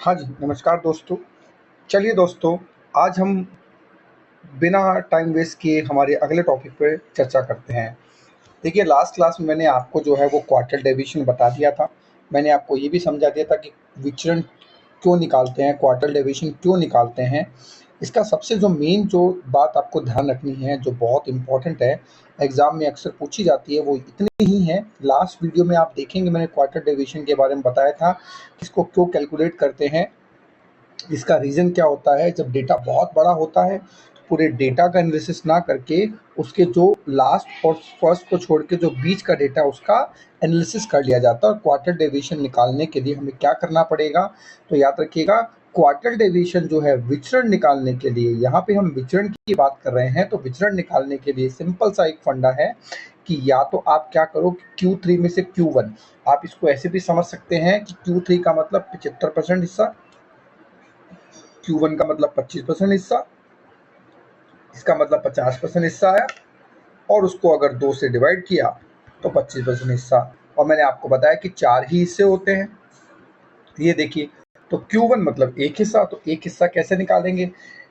हाँ जी, नमस्कार दोस्तों। चलिए दोस्तों, आज हम बिना टाइम वेस्ट किए हमारे अगले टॉपिक पे चर्चा करते हैं। देखिए, लास्ट क्लास में मैंने आपको जो है वो क्वार्टर डेविएशन बता दिया था। मैंने आपको ये भी समझा दिया था कि विचरण क्यों निकालते हैं, क्वार्टर डेविएशन क्यों निकालते हैं। इसका सबसे जो मेन जो बात आपको ध्यान रखनी है, जो बहुत इम्पोर्टेंट है, एग्ज़ाम में अक्सर पूछी जाती है, वो इतनी ही है। लास्ट वीडियो में आप देखेंगे मैंने क्वार्टर डेविएशन के बारे में बताया था, कि इसको क्यों कैलकुलेट करते हैं। इसका रीज़न क्या होता है, जब डेटा बहुत बड़ा होता है तो पूरे डेटा का एनालिसिस ना करके उसके जो लास्ट और फर्स्ट को छोड़ के जो बीच का डेटा है उसका एनालिसिस कर लिया जाता है। और क्वार्टर डेविएशन निकालने के लिए हमें क्या करना पड़ेगा, तो याद रखिएगा, क्वार्टर डेविएशन जो है विचरण निकालने के लिए, यहाँ पे हम विचरण की बात कर रहे हैं, तो विचरण निकालने के लिए सिंपल सा एक फंडा है कि या तो आप क्या करो, Q3 में से Q1, आप इसको ऐसे भी समझ सकते हैं कि Q3 का मतलब 75% हिस्सा, Q1 का मतलब 25% हिस्सा, इसका मतलब 50% हिस्सा आया, और उसको अगर 2 से डिवाइड किया तो 25% हिस्सा। और मैंने आपको बताया कि 4 ही हिस्से होते हैं। ये देखिए, तो Q1 मतलब एक हिस्सा, तो एक हिस्सा कैसे निकालेंगे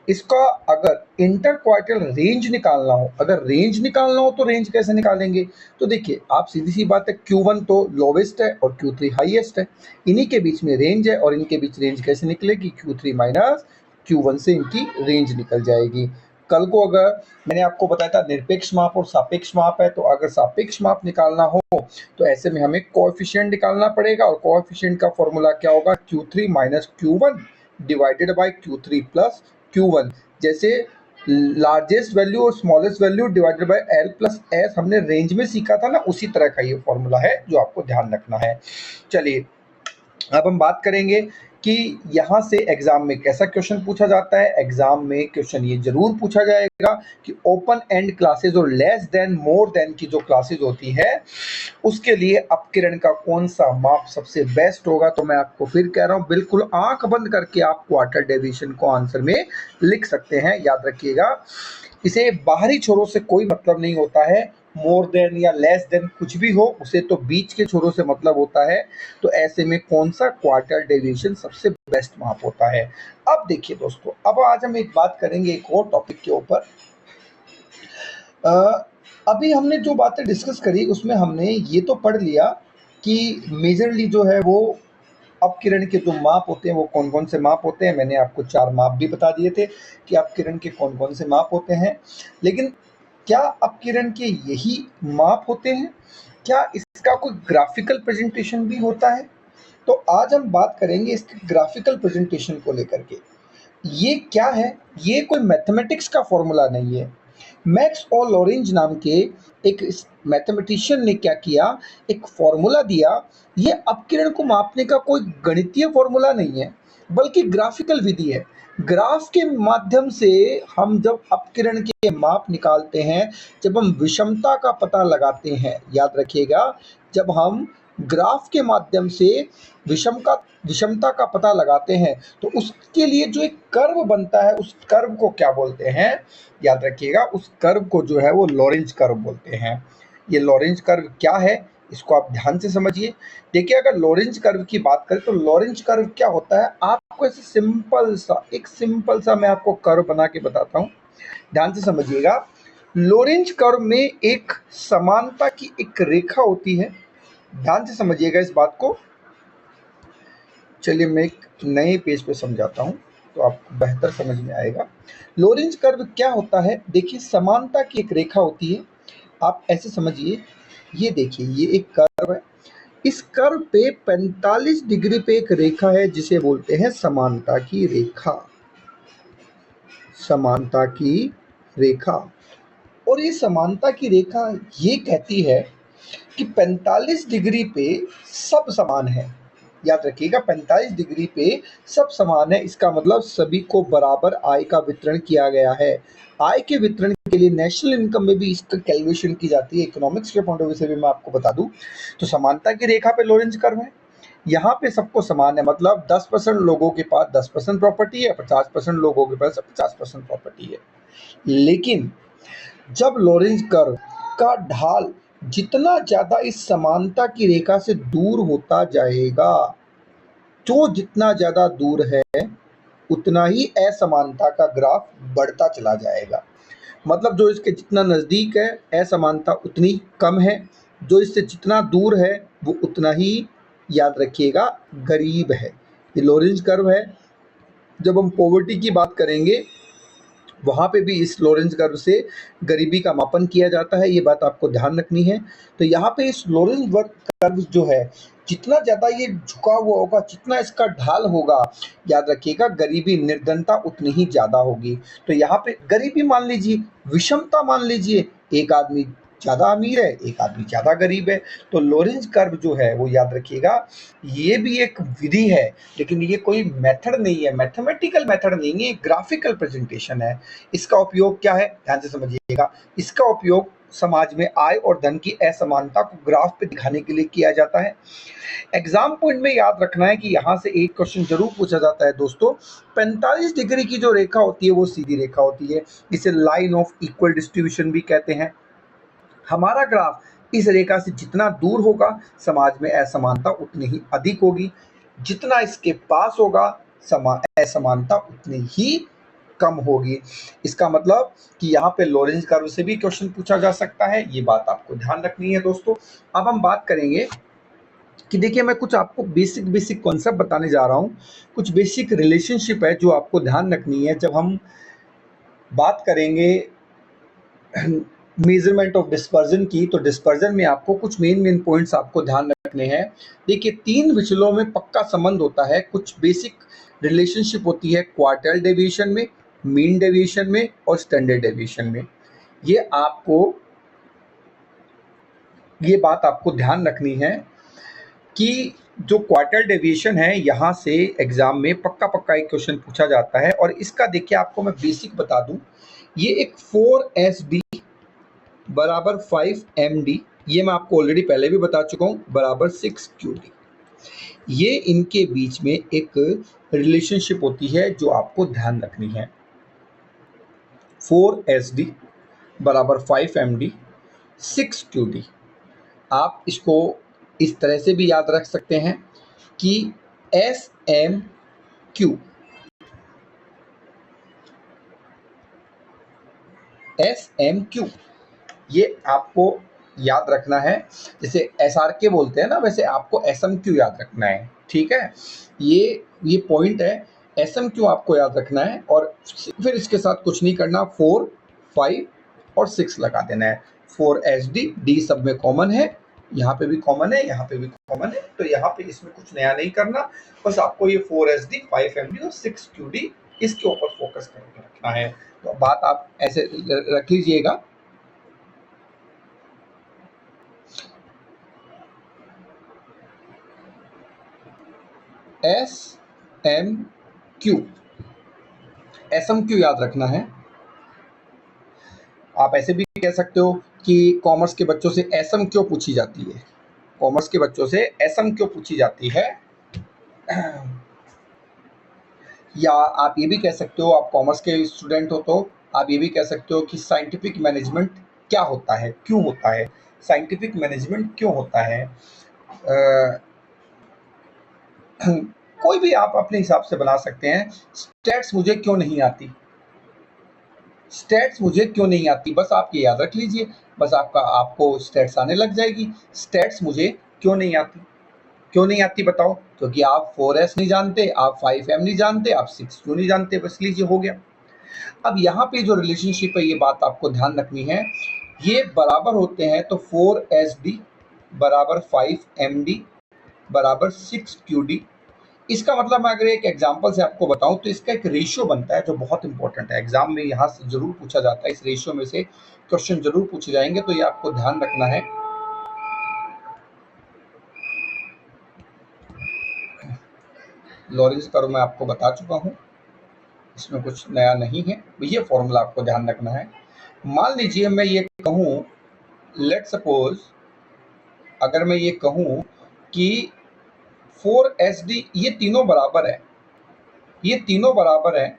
इसका। अगर इंटर क्वार्टर रेंज निकालना हो, अगर रेंज निकालना हो तो रेंज कैसे निकालेंगे, तो देखिए आप, सीधी सी बात है, Q1 तो लोवेस्ट है और Q3 हाईएस्ट है, इन्हीं के बीच में रेंज है, और इनके बीच रेंज कैसे निकलेगी, Q3 माइनस Q1 से इनकी रेंज निकल जाएगी। कल को अगर मैंने आपको बताया था निरपेक्ष माप और सापेक्ष माप है, तो अगर सापेक्ष माप निकालना हो तो ऐसे में हमें कोएफिशिएंट निकालना पड़ेगा, और कोएफिशिएंट का फॉर्मूला क्या होगा, Q3 minus Q1 divided by Q3 plus Q1। जैसे लार्जेस्ट वैल्यू और smallest value divided by L plus S हमने रेंज में सीखा था ना, उसी तरह का ये फॉर्मूला है जो आपको ध्यान रखना है। चलिए, अब हम बात करेंगे कि यहाँ से एग्जाम में कैसा क्वेश्चन पूछा जाता है। एग्जाम में क्वेश्चन ये जरूर पूछा जाएगा कि ओपन एंड क्लासेस और लेस देन मोर देन की जो क्लासेस होती है उसके लिए अपकिरण का कौन सा माप सबसे बेस्ट होगा। तो मैं आपको फिर कह रहा हूं, बिल्कुल आंख बंद करके आप क्वार्टर डेविएशन को आंसर में लिख सकते हैं। याद रखिएगा, इसे बाहरी छोरों से कोई मतलब नहीं होता है, मोर देन या लेस देन कुछ भी हो, उसे तो बीच के छोरों से मतलब होता है। तो ऐसे में कौन सा क्वार्टर डेविएशन सबसे बेस्ट माप होता है। अब देखिए दोस्तों, अब आज हम एक बात करेंगे एक और टॉपिक के ऊपर। अभी हमने जो बातें डिस्कस करी उसमें हमने ये तो पढ़ लिया कि मेजरली जो है वो अपकिरण के जो माप होते हैं वो कौन कौन से माप होते हैं। मैंने आपको 4 माप भी बता दिए थे कि अपकिरण के कौन कौन से माप होते हैं। लेकिन क्या अपकिरण के यही माप होते हैं, क्या इसका कोई ग्राफिकल प्रेजेंटेशन भी होता है। तो आज हम बात करेंगे इसके ग्राफिकल प्रेजेंटेशन को लेकर के। ये क्या है, ये कोई मैथमेटिक्स का फॉर्मूला नहीं है। मैक्स और लॉरेंज नाम के एक मैथमेटिशियन ने क्या किया, एक फॉर्मूला दिया। ये अपकिरण को मापने का कोई गणितीय फॉर्मूला नहीं है, बल्कि ग्राफिकल विधि है। ग्राफ के माध्यम से हम जब अपकिरण के माप निकालते हैं, जब हम विषमता का पता लगाते हैं, याद रखिएगा, जब हम ग्राफ के माध्यम से विषमता का पता लगाते हैं तो उसके लिए जो एक कर्व बनता है, उस कर्व को क्या बोलते हैं, याद रखिएगा, उस कर्व को जो है वो लॉरेंज कर्व बोलते हैं। ये लॉरेंज कर्व क्या है, इसको आप ध्यान से समझिए। देखिए, अगर लॉरेंज कर्व की बात करें तो लॉरेंज कर्व क्या होता है, आपको ऐसे सिंपल सा मैं आपको कर्व बना के बताता हूँ, ध्यान से समझिएगा। लॉरेंज कर्व में एक समानता की एक रेखा होती है, ध्यान से समझिएगा इस बात को। चलिए मैं एक नए पेज पे समझाता हूँ तो आपको बेहतर समझ में आएगा। लॉरेंज कर्व क्या होता है, देखिए, समानता की एक रेखा होती है, आप ऐसे समझिए। ये देखिए, ये एक कर्व है, इस कर्व पे 45 डिग्री पे एक रेखा है जिसे बोलते हैं समानता की रेखा, समानता की रेखा। और ये समानता की रेखा ये कहती है कि 45 डिग्री पे सब समान है। याद रखिएगा, 45 डिग्री पे सब समान है, इसका मतलब सभी को बराबर आय का वितरण किया गया है। आय के वितरण के लिए नेशनल इनकम में भी इसका कैलकुलेशन की जाती है। इकोनॉमिक्स के पॉइंट ऑफ व्यू से भी मैं आपको बता दूं तो समानता की रेखा पे लॉरेंज कर्व है, यहाँ पे सबको समान है, मतलब 10% लोगों के पास 10% प्रॉपर्टी है, 50% लोगों के पास 50% प्रॉपर्टी है। लेकिन जब लॉरेंज कर्व का ढाल जितना ज्यादा इस समानता की रेखा से दूर होता जाएगा, जो जितना ज़्यादा दूर है उतना ही असमानता का ग्राफ बढ़ता चला जाएगा। मतलब जो इसके जितना नज़दीक है असमानता उतनी कम है, जो इससे जितना दूर है वो उतना ही, याद रखिएगा, गरीब है। ये लोरेंज कर्व है। जब हम पॉवर्टी की बात करेंगे वहाँ पे भी इस लोरेंज कर्व से गरीबी का मापन किया जाता है, ये बात आपको ध्यान रखनी है। तो यहाँ पे इस लोरेंज कर्व जो है, जितना ज़्यादा ये झुका हुआ होगा, जितना इसका ढाल होगा, याद रखिएगा गरीबी, निर्धनता उतनी ही ज़्यादा होगी। तो यहाँ पे गरीबी मान लीजिए, विषमता मान लीजिए, एक आदमी ज़्यादा अमीर है, एक आदमी ज़्यादा गरीब है। तो लोरेंज कर्व जो है वो याद रखिएगा, ये भी एक विधि है, लेकिन ये कोई मेथड नहीं है, मैथमेटिकल मेथड नहीं है, ग्राफिकल प्रेजेंटेशन है। इसका उपयोग क्या है, ध्यान से समझिएगा। इसका उपयोग समाज में आय और धन की असमानता को ग्राफ पे दिखाने के लिए किया जाता है। एग्जाम पॉइंट में याद रखना है कि यहाँ से एक क्वेश्चन जरूर पूछा जाता है दोस्तों। 45 डिग्री की जो रेखा होती है वो सीधी रेखा होती है, इसे लाइन ऑफ इक्वल डिस्ट्रीब्यूशन भी कहते हैं। हमारा ग्राफ इस रेखा से जितना दूर होगा समाज में असमानता उतनी ही अधिक होगी, जितना इसके पास होगा असमानता उतनी ही कम होगी। इसका मतलब कि यहाँ पे लोरेंज कर्व से भी क्वेश्चन पूछा जा सकता है, ये बात आपको ध्यान रखनी है दोस्तों। अब हम बात करेंगे कि देखिए मैं कुछ आपको बेसिक कॉन्सेप्ट बताने जा रहा हूँ, कुछ बेसिक रिलेशनशिप है जो आपको ध्यान रखनी है जब हम बात करेंगे मेजरमेंट ऑफ डिस्पर्जन की। तो डिस्पर्जन में आपको कुछ मेन पॉइंट्स आपको ध्यान रखने हैं। देखिए 3 विचलों में पक्का संबंध होता है, कुछ बेसिक रिलेशनशिप होती है क्वार्टाइल डेविएशन में, मीन डेविएशन में और स्टैंडर्ड डेविएशन में। ये बात आपको ध्यान रखनी है कि जो क्वार्टाइल डेविएशन है, यहाँ से एग्जाम में पक्का एक क्वेश्चन पूछा जाता है। और इसका देखिए आपको मैं बेसिक बता दूं, ये एक 4SD बराबर 5MD, ये मैं आपको ऑलरेडी पहले भी बता चुका हूँ, बराबर 6QD, ये इनके बीच में एक रिलेशनशिप होती है जो आपको ध्यान रखनी है। 4SD बराबर 5MD 6QD। आप इसको इस तरह से भी याद रख सकते हैं कि SMQ ये आपको याद रखना है। जैसे SRK बोलते हैं ना, वैसे आपको SMQ याद रखना है, ठीक है। ये पॉइंट है, SMQ आपको याद रखना है। और फिर इसके साथ कुछ नहीं करना, 4, 5 और 6 लगा देना है। 4SD, D सब में कॉमन है, यहाँ पे भी कॉमन है, यहाँ पे भी कॉमन है, तो यहाँ पे इसमें कुछ नया नहीं करना, बस आपको ये 4SD 5MD और 6QD इसके ऊपर फोकस करके रखना है। तो बात आप ऐसे रख लीजिएगा। SMQ याद रखना है। आप ऐसे भी कह सकते हो कि कॉमर्स के बच्चों से एसएम क्यों पूछी जाती है, कॉमर्स के बच्चों से एसएम क्यों पूछी जाती है। या आप ये भी कह सकते हो, आप कॉमर्स के स्टूडेंट हो तो आप ये भी कह सकते हो कि साइंटिफिक मैनेजमेंट क्या होता है, क्यों होता है, साइंटिफिक मैनेजमेंट क्यों होता है। कोई भी आप अपने हिसाब से बना सकते हैं। स्टैट्स मुझे क्यों नहीं आती, स्टैट्स मुझे क्यों नहीं आती, बस आप ये याद रख लीजिए, बस आपको स्टैट्स आने लग जाएगी। स्टैट्स मुझे क्यों नहीं आती, क्यों नहीं आती बताओ, क्योंकि आप 4S नहीं जानते, आप 5M नहीं जानते, आप 6Q नहीं जानते, बस लीजिए हो गया। अब यहाँ पे जो रिलेशनशिप है, ये बात आपको ध्यान रखनी है, ये बराबर होते हैं। तो 4SD बराबर 5MD बराबर 6QD। इसका मतलब मैं अगर एक एग्जांपल से आपको बताऊं तो इसका एक रेशियो बनता है जो बहुत इंपॉर्टेंट है, एग्जाम में यहाँ से जरूर पूछा जाता है, इस रेशियो में से क्वेश्चन जरूर पूछे जाएंगे, तो ये आपको ध्यान रखना है। लॉरेंज कर्व मैं आपको बता चुका हूँ, इसमें कुछ नया नहीं है, ये फॉर्मूला आपको ध्यान रखना है। मान लीजिए मैं ये कहूँ, लेट सपोज अगर मैं ये कहूँ कि 4SD, ये तीनों बराबर है, ये तीनों बराबर है,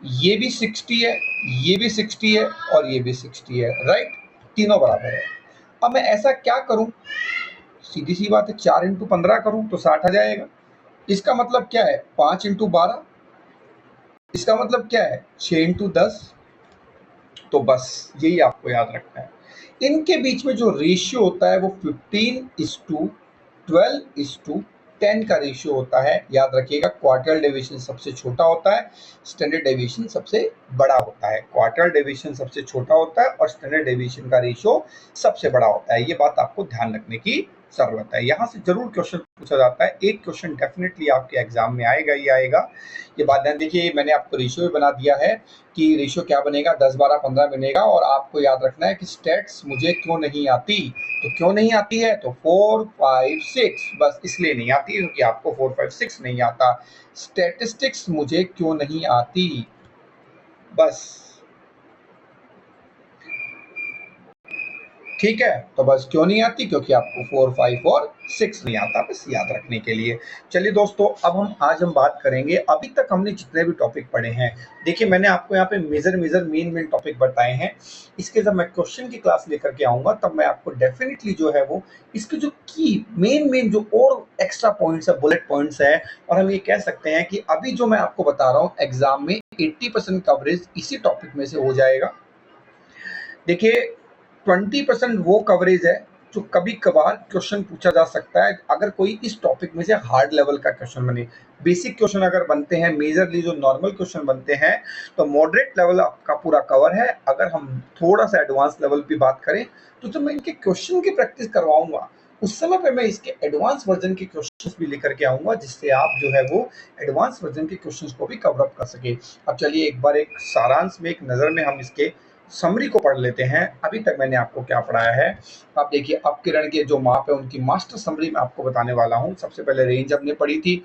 ये भी 60 है, ये भी 60 है और ये भी 60 है, राइट, तीनों बराबर है। अब मैं ऐसा क्या करूं, सीधी सी बात है, 4 × 15 करूं तो 60 आ जाएगा, इसका मतलब क्या है 5 इंटू 12, इसका मतलब क्या है 6 इंटू 10। तो बस यही आपको याद रखना है। इनके बीच में जो रेशियो होता है वो 15:12:10 का रेशियो होता है। याद रखिएगा, क्वार्टर डेविएशन सबसे छोटा होता है, स्टैंडर्ड डेविएशन सबसे बड़ा होता है। क्वार्टर डेविएशन सबसे छोटा होता है और स्टैंडर्ड डेविएशन का रेशियो सबसे बड़ा होता है। ये बात आपको ध्यान रखने की जरूरत है। यहाँ से जरूर क्वेश्चन पूछा जाता है, एक क्वेश्चन डेफिनेटली आपके एग्जाम में आएगा ही आएगा। ये बात ध्यान देखिए, मैंने आपको रेशियो भी बना दिया है कि रेशियो क्या बनेगा, 10 12 15 बनेगा। और आपको याद रखना है कि स्टेट्स मुझे क्यों नहीं आती। तो क्यों नहीं आती है, तो 4 5 6 बस इसलिए नहीं आती क्योंकि आपको 4 5 6 नहीं आता। स्टैटिस्टिक्स मुझे क्यों नहीं आती, बस ठीक है। तो बस क्यों नहीं आती, क्योंकि आपको 4 5 और 6 नहीं आता, बस याद रखने के लिए। चलिए दोस्तों, अब आज हम बात करेंगे, अभी तक हमने जितने भी टॉपिक पढ़े हैं, देखिए मैंने आपको यहाँ पे मेजर मेन टॉपिक बताए हैं। इसके जब मैं क्वेश्चन की क्लास लेकर के आऊंगा तब मैं आपको डेफिनेटली जो है वो इसके जो की मेन जो और एक्स्ट्रा पॉइंट्स है, बुलेट पॉइंट्स है, और हम ये कह सकते हैं कि अभी जो मैं आपको बता रहा हूँ एग्जाम में 80% कवरेज इसी टॉपिक में से हो जाएगा। देखिए 20% वो कवरेज है जो कभी कभार क्वेश्चन पूछा जा सकता है, अगर कोई इस टॉपिक में से हार्ड लेवल का क्वेश्चन बने। बेसिक क्वेश्चन अगर बनते हैं, मेजरली जो नॉर्मल क्वेश्चन बनते हैं, तो मॉडरेट लेवल आपका पूरा कवर है। अगर हम थोड़ा सा एडवांस लेवल की बात करें तो जब मैं इनके क्वेश्चन की प्रैक्टिस करवाऊंगा उस समय पे मैं इसके एडवांस वर्जन के क्वेश्चंस भी लेकर के आऊंगा, जिससे आप जो है वो एडवांस वर्जन के क्वेश्चंस को भी कवर अप कर सके। अब चलिए एक बार एक सारांश में, एक नज़र में हम इसके समरी को पढ़ लेते हैं। अभी तक मैंने आपको क्या पढ़ाया है, आप देखिए अपकिरण के जो माप है उनकी मास्टर समरी मैं आपको बताने वाला हूं। सबसे पहले रेंज हमने पढ़ी थी।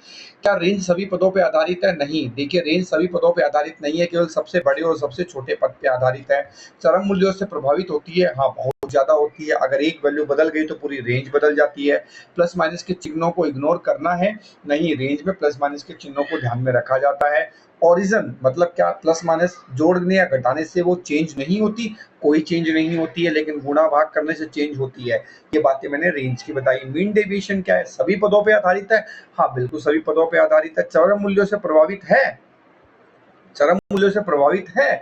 क्या रेंज सभी पदों पे आधारित है? नहीं। देखिए रेंज सभी पदों पे आधारित नहीं है, केवल सबसे बड़े और सबसे छोटे पद पे आधारित है। चरम मूल्यों से प्रभावित होती है, हाँ बहुत ज्यादा होती है। अगर एक वैल्यू बदल गई तो पूरी रेंज बदल जाती है। प्लस माइनस के चिन्हों को इग्नोर करना है, नहीं, रेंज में प्लस माइनस के चिन्हों को ध्यान में रखा जाता है। ओरिजन मतलब क्या, प्लस माइनस जोड़ने या घटाने से वो चेंज नहीं होती, कोई चेंज नहीं होती है, लेकिन गुणा भाग करने से चेंज होती है। ये बातें मैंने रेंज की बताई। मीन डेविएशन क्या है, सभी पदों पे आधारित है, हाँ बिल्कुल सभी पदों पे आधारित है। चरम मूल्यों से प्रभावित है, चरम मूल्यों से प्रभावित है,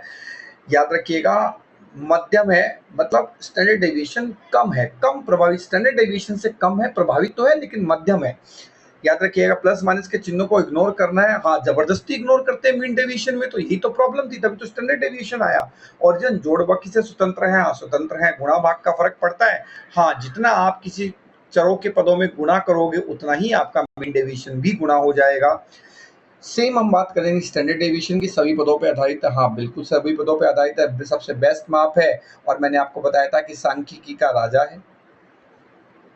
याद रखिएगा। मध्यम है मतलब स्टैंडर्ड डेविएशन कम है, कम प्रभावित, स्टैंडर्ड डेविएशन से कम है, प्रभावित तो है लेकिन मध्यम है। याद रखिएगा प्लस माइनस के चिन्हों को इग्नोर करना है, हाँ जबरदस्ती इग्नोर करते हैं मीन डेविएशन में, तो यही तो प्रॉब्लम थी, तभी तो स्टैंडर्ड डेविएशन आया। ओरिजिन जोड़ बाकी से स्वतंत्र है, हाँ स्वतंत्र है। गुणा भाग का फर्क पड़ता है, हाँ जितना आप किसी चरों के पदों में गुणा करोगे उतना ही आपका मीन डेविएशन भी गुणा हो जाएगा। सेम हम बात करेंगे स्टैंडर्ड डेविएशन की, सभी पदों पे आधारित है, हाँ बिल्कुल सभी पदों पे आधारित है, सबसे बेस्ट माप है। और मैंने आपको बताया था कि सांख्यिकी का राजा है,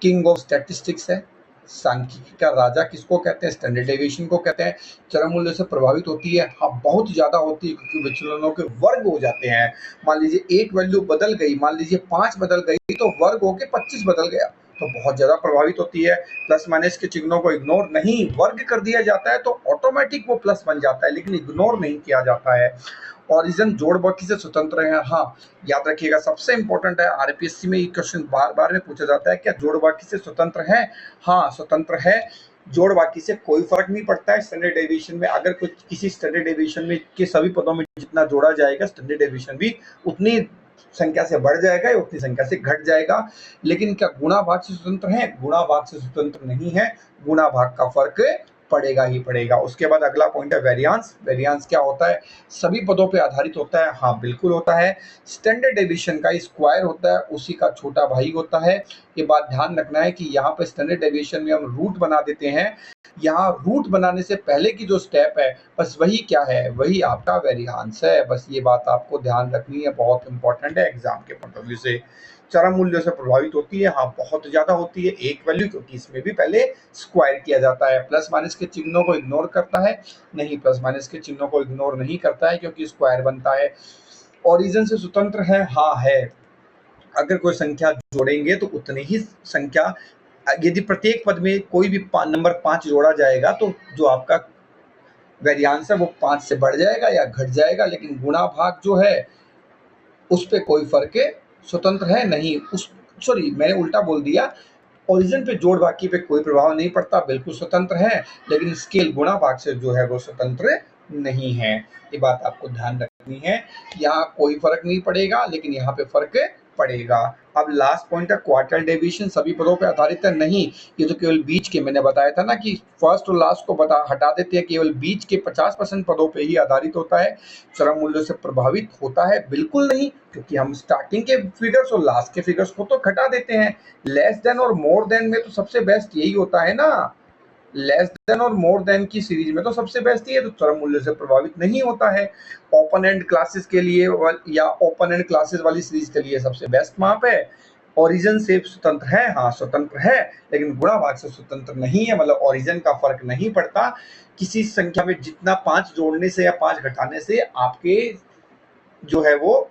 किंग ऑफ स्टैटिस्टिक्स है। सांख्यिकी का राजा किसको कहते हैं, स्टैंडर्ड डेविएशन को कहते हैं। चरम मूल्य से प्रभावित होती है, हाँ बहुत ज्यादा होती है, क्योंकि विचलनों के वर्ग हो जाते हैं। मान लीजिए एक वैल्यू बदल गई, मान लीजिए 5 बदल गई तो वर्ग होके 25 बदल गया, तो बहुत ज्यादा प्रभावित होती है। प्लस माइनस के चिन्हों को इग्नोर नहीं, वर्ग कर दिया जाता है तो ऑटोमेटिक वो प्लस बन जाता है, लेकिन इग्नोर नहीं किया जाता है। ओरिजिन जोड़ बाकी से स्वतंत्र है, हाँ याद रखिएगा सबसे इंपॉर्टेंट है, आरपीएससी में ये क्वेश्चन बार बार में पूछा जाता है, क्या जोड़ बाकी से स्वतंत्र है? हाँ स्वतंत्र है, जोड़ बाकी से कोई फर्क नहीं पड़ता है। स्टैंडर्ड डेविएशन में अगर कुछ किसी स्टैंडर्ड डेविएशन में के सभी पदों में जितना जोड़ा जाएगा, स्टैंडर्ड डेविएशन भी उतनी संख्या से बढ़ जाएगा या उतनी संख्या से घट जाएगा। लेकिन क्या गुणा भाग से स्वतंत्र है? गुणा भाग से स्वतंत्र नहीं है, गुणा भाग का फर्क पड़ेगा ही पड़ेगा। उसके बाद अगला पॉइंट है वेरियांस। वेरियांस क्या होता है, सभी पदों पे आधारित होता है, हाँ बिल्कुल होता है। स्टैंडर्ड डेविएशन का स्क्वायर होता है, उसी का छोटा भाई होता है। ये बात ध्यान रखना है कि यहाँ पे स्टैंडर्ड डेविएशन में हम रूट बना देते हैं, यहाँ रूट बनाने से पहले की जो स्टेप है बस वही क्या है, वही आपका वेरियांस है। बस ये बात आपको ध्यान रखनी है, बहुत इंपॉर्टेंट है एग्जाम के पॉइंट ऑफ व्यू से। चरम मूल्य से प्रभावित होती है, हाँ बहुत ज्यादा होती है एक वैल्यू, क्योंकि इसमें भी पहले स्क्वायर किया जाता है। प्लस माइनस के चिन्हों को इग्नोर करता है, नहीं प्लस माइनस के चिन्हों को इग्नोर नहीं करता है क्योंकि स्क्वायर बनता है। ओरिजिन से स्वतंत्र है, हाँ है, अगर कोई संख्या जोड़ेंगे तो उतनी ही संख्या, यदि प्रत्येक पद में कोई भी नंबर 5 जोड़ा जाएगा तो जो आपका वेरियांस है वो 5 से बढ़ जाएगा या घट जाएगा, लेकिन गुणा भाग जो है उस पर कोई फर्क स्वतंत्र है नहीं, उस सॉरी मैंने उल्टा बोल दिया, ओरिजिन पे जोड़ बाकी पे कोई प्रभाव नहीं पड़ता, बिल्कुल स्वतंत्र है, लेकिन स्केल गुणा भाग से जो है वो स्वतंत्र नहीं है। ये बात आपको ध्यान रखनी है। यहाँ कोई फर्क नहीं पड़ेगा, लेकिन यहाँ पे फर्क पड़ेगा। अब लास्ट पॉइंट है क्वार्टाइल डेविएशन सभी पदों पे आधारित है? नहीं, ये तो केवल बीच के, मैंने बताया था ना कि फर्स्ट और लास्ट को हटा देते हैं, केवल बीच के 50% पदों पे ही आधारित होता है। चरम मूल्यों से प्रभावित होता है? बिल्कुल नहीं, क्योंकि हम स्टार्टिंग के फिगर्स और लास्ट के फिगर्स को तो घटा देते हैं। लेस देन और मोर देन में तो सबसे बेस्ट यही होता है ना, लेस देन और मोर देन की सीरीज में तो सबसे बेस्ट ही है, तो चरम मूल्य से प्रभावित नहीं होता है। ओपन एंड क्लासेस के लिए या ओपन एंड क्लासेस वाली सीरीज के लिए सबसे बेस्ट माप है। ओरिजिन से स्वतंत्र है? हाँ स्वतंत्र है, लेकिन गुणा भाग से स्वतंत्र नहीं है, मतलब ओरिजिन का फर्क नहीं पड़ता। किसी संख्या में जितना 5 जोड़ने से या 5 घटाने से आपके जो है वो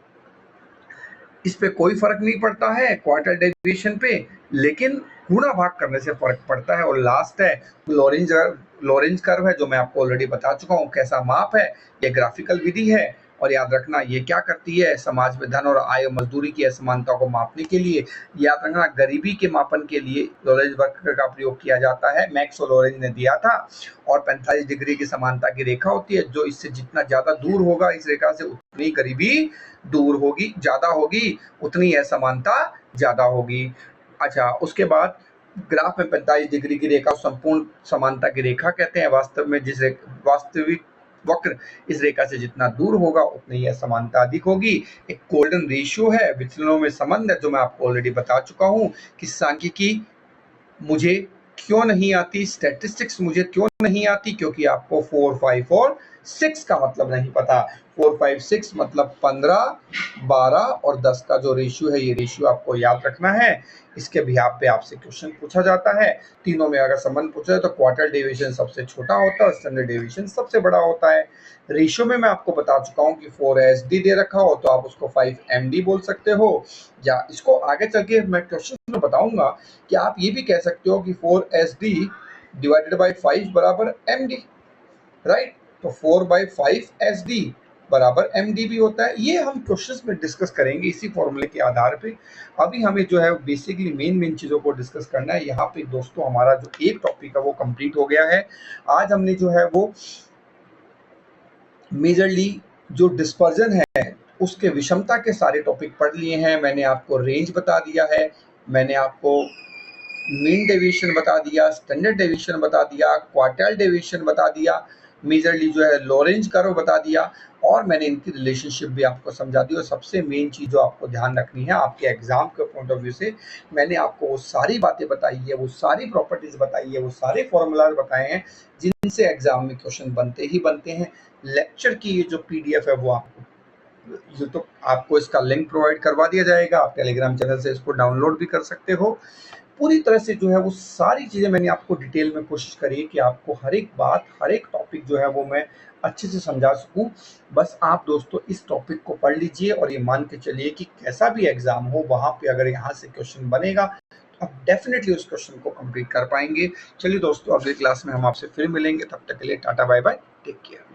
इस पे कोई फर्क नहीं पड़ता है क्वार्टर डेविएशन पे, लेकिन गुणा भाग करने से फर्क पड़ता है। और लास्ट है लॉरेंज कर्व है, जो मैं आपको ऑलरेडी बता चुका हूँ कैसा माप है। ये ग्राफिकल विधि है, और याद रखना ये क्या करती है, समाज में धन और आय और मजदूरी की असमानता को मापने के लिए, याद रखना गरीबी के मापन के लिए लॉरेंज वक्र का प्रयोग किया जाता है। मैक्स और लॉरेंज ने दिया था। और 45 डिग्री की समानता की रेखा होती है, जो इससे जितना ज्यादा दूर होगा इस रेखा से, उतनी गरीबी दूर होगी, ज्यादा होगी, उतनी असमानता ज्यादा होगी। अच्छा, उसके बाद ग्राफ में 45 डिग्री की रेखा संपूर्ण समानता की रेखा कहते हैं। वास्तव में वास्तविक वक्र इस रेखा से जितना दूर होगा उतनी ही असमानता अधिक होगी। एक गोल्डन रेशियो है, विचलनों में संबंध है, जो मैं आपको ऑलरेडी बता चुका हूँ कि सांख्यिकी मुझे क्यों नहीं आती, स्टैटिस्टिक्स मुझे क्यों नहीं आती, क्योंकि आपको 4, 5 और 6 का मतलब नहीं पता। 4, 5, 6 मतलब 15, 12 और 10 का जो रेशियो है, ये रेशियो आपको याद रखना है। इसके भी पे आपसे क्वेश्चन पूछा जाता है। तीनों में अगर संबंध पूछा जाए तो क्वार्टर डेविएशन सबसे छोटा होता है और स्टैंडर्ड डेविएशन सबसे बड़ा होता है। रेशियो में मैं आपको बता चुका हूँ कि 4SD दे रखा हो तो आप उसको 5MD बोल सकते हो, या इसको आगे चल के मैं क्वेश्चन में बताऊंगा कि आप ये भी कह सकते हो कि 4SD डिवाइडेड बाई 5 बराबर MD, राइट। तो 4/5SD बराबर MD भी होता है। ये हम क्वेश्चंस में डिस्कस करेंगे इसी फॉर्मूले के आधार पे। अभी हमें जो है बेसिकली मेन चीज़ों को डिस्कस करना है। यहाँ पे दोस्तों हमारा जो एक टॉपिक है वो कंप्लीट हो गया है। आज हमने जो है वो मेजरली जो डिस्पर्जन है उसके विषमता के सारे टॉपिक पढ़ लिए हैं। मैंने आपको रेंज बता दिया है, मैंने आपको मीन डेविएशन बता दिया, स्टैंडर्ड डेविएशन बता दिया, क्वार्टाइल डेविएशन बता दिया, मेजरली जो है लॉरेंज कर्व बता दिया, और मैंने इनकी रिलेशनशिप भी आपको समझा दी। और सबसे मेन चीज़ जो आपको ध्यान रखनी है आपके एग्जाम के पॉइंट ऑफ व्यू से, मैंने आपको वो सारी बातें बताई है, वो सारी प्रॉपर्टीज बताई है, वो सारे फॉर्मूलाज बताए हैं जिनसे एग्जाम में क्वेश्चन बनते ही बनते हैं। लेक्चर की ये जो PDF है वो आपको इसका लिंक प्रोवाइड करवा दिया जाएगा। आप टेलीग्राम चैनल से इसको डाउनलोड भी कर सकते हो। पूरी तरह से जो है वो सारी चीज़ें मैंने आपको डिटेल में कोशिश करी है कि आपको हर एक बात, हर एक टॉपिक जो है वो मैं अच्छे से समझा सकूं। बस आप दोस्तों इस टॉपिक को पढ़ लीजिए और ये मान के चलिए कि कैसा भी एग्जाम हो वहाँ पे अगर यहाँ से क्वेश्चन बनेगा तो आप डेफिनेटली उस क्वेश्चन को कंप्लीट कर पाएंगे। चलिए दोस्तों, अगली क्लास में हम आपसे फिर मिलेंगे। तब तक के लिए ta-ta bye bye, take care.